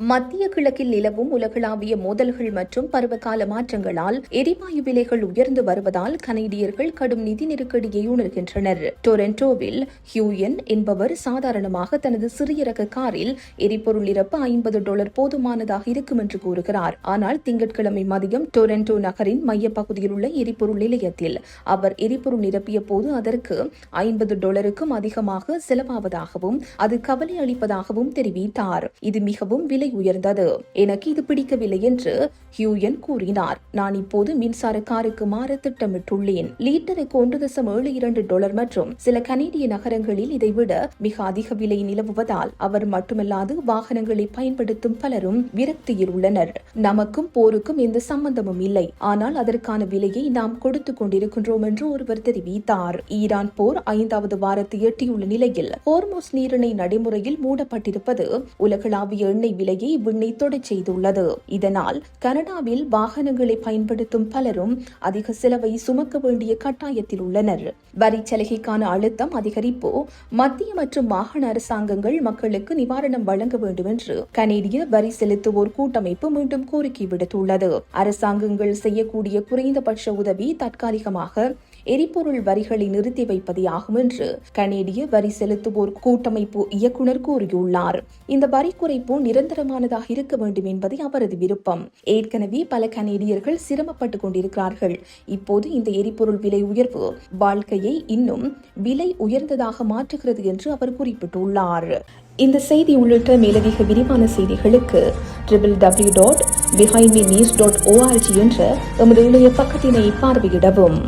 மத்திய கிழக்கில் நிலவும் உலகளாவிய மோதல்கள் மற்றும் பருவகால மாற்றங்களால் எரிவாயு விலைகள் உயர்ந்து வருவதால் கனேடியர்கள் கடும் நிதி நெருக்கடியை உணர்கின்றனர். டொரண்டோவில் ஹியூயன் என்பவர் சாதாரணமாக தனது சிறிய ரக காரில் எரிபொருள் நிரப்ப $50 போதுமானதாக இருக்கும் என்று கூறுகிறார். ஆனால் திங்கட்கிழமை மதியம் டொரண்டோ நகரின் மையப்பகுதியில் உள்ள எரிபொருள் நிலையத்தில் அவர் எரிபொருள் நிரப்பிய போது அதற்கு $50க்கும் அதிகமாக செலவாவதாகவும் அது கவலை அளிப்பதாகவும் தெரிவித்தார். இது மிகவும் விலை உயர்ந்தது. எனக்கு இது பிடிக்கவில்லை என்று ஹியூயன் கூறினார். நான் இப்போது மின்சார காருக்கு மாற திட்டமிட்டுள்ளேன். லீட்டருக்கு $1.72 மற்றும் சில கனேடிய நகரங்களில் இதைவிட மிக அதிக விலை நிலவுவதால் அவர் மட்டுமல்லாது வாகனங்களை பயன்படுத்தும் பலரும் விரக்தியில் உள்ளனர். நமக்கும் போருக்கும் எந்த சம்பந்தமும் இல்லை, ஆனால் அதற்கான விலையை நாம் கொடுத்துக் கொண்டிருக்கின்றோம் என்று ஒருவர் தெரிவித்தார். ஈரான் போர் 5வது வாரத்தை எட்டியுள்ள நிலையில் ஹோர்முஸ் நீரிணை நடைமுறையில் மூடப்பட்டிருப்பது உலகளாவிய எண்ணெய் விலையை விண்ணை தொடச் செய்துள்ளது. இதனால் கனடாவில் வாகனங்களை பயன்படுத்தும் பலரும் அதிக செலவை சுமக்க வேண்டிய கட்டாயத்தில் உள்ளனர். வரி சலுகைக்கான அழுத்தம் அதிகரிப்பு, மத்திய மற்றும் மாகாண அரசாங்கங்கள் மக்களுக்கு நிவாரணம் வழங்க வேண்டும் என்று கனேடிய வரி செலுத்துவோர் கூட்டமைப்பு மீண்டும் கோரிக்கை விடுத்துள்ளது. அரசாங்கங்கள் செய்யக்கூடிய குறைந்தபட்ச உதவி தற்காலிகமாக எரிபொருள் வரிகளை நிறுத்தி வைப்பதே ஆகும் என்று கனேடிய வரி செலுத்துவோர் கூட்டமைப்பு இயக்குநர் கூறியுள்ளார். இந்த வரி குறைப்பு நிரந்தரமானதாக இருக்க வேண்டும் என்பதை அவரது விருப்பம். ஏற்கனவே பல கனேடியர்கள் சிரமப்பட்டுக் கொண்டிருக்கிறார்கள். இப்போது இந்த எரிபொருள் விலை உயர்வு வாழ்க்கையை இன்னும் விலை உயர்ந்ததாக மாற்றுகிறது என்று அவர் குறிப்பிட்டுள்ளார். இந்த செய்தி உள்ளிட்ட மேலதிக விரிவான செய்திகளுக்கு www.behindmenews.org என்ற எமது இணைய பக்கத்தினை பார்வையிடவும்.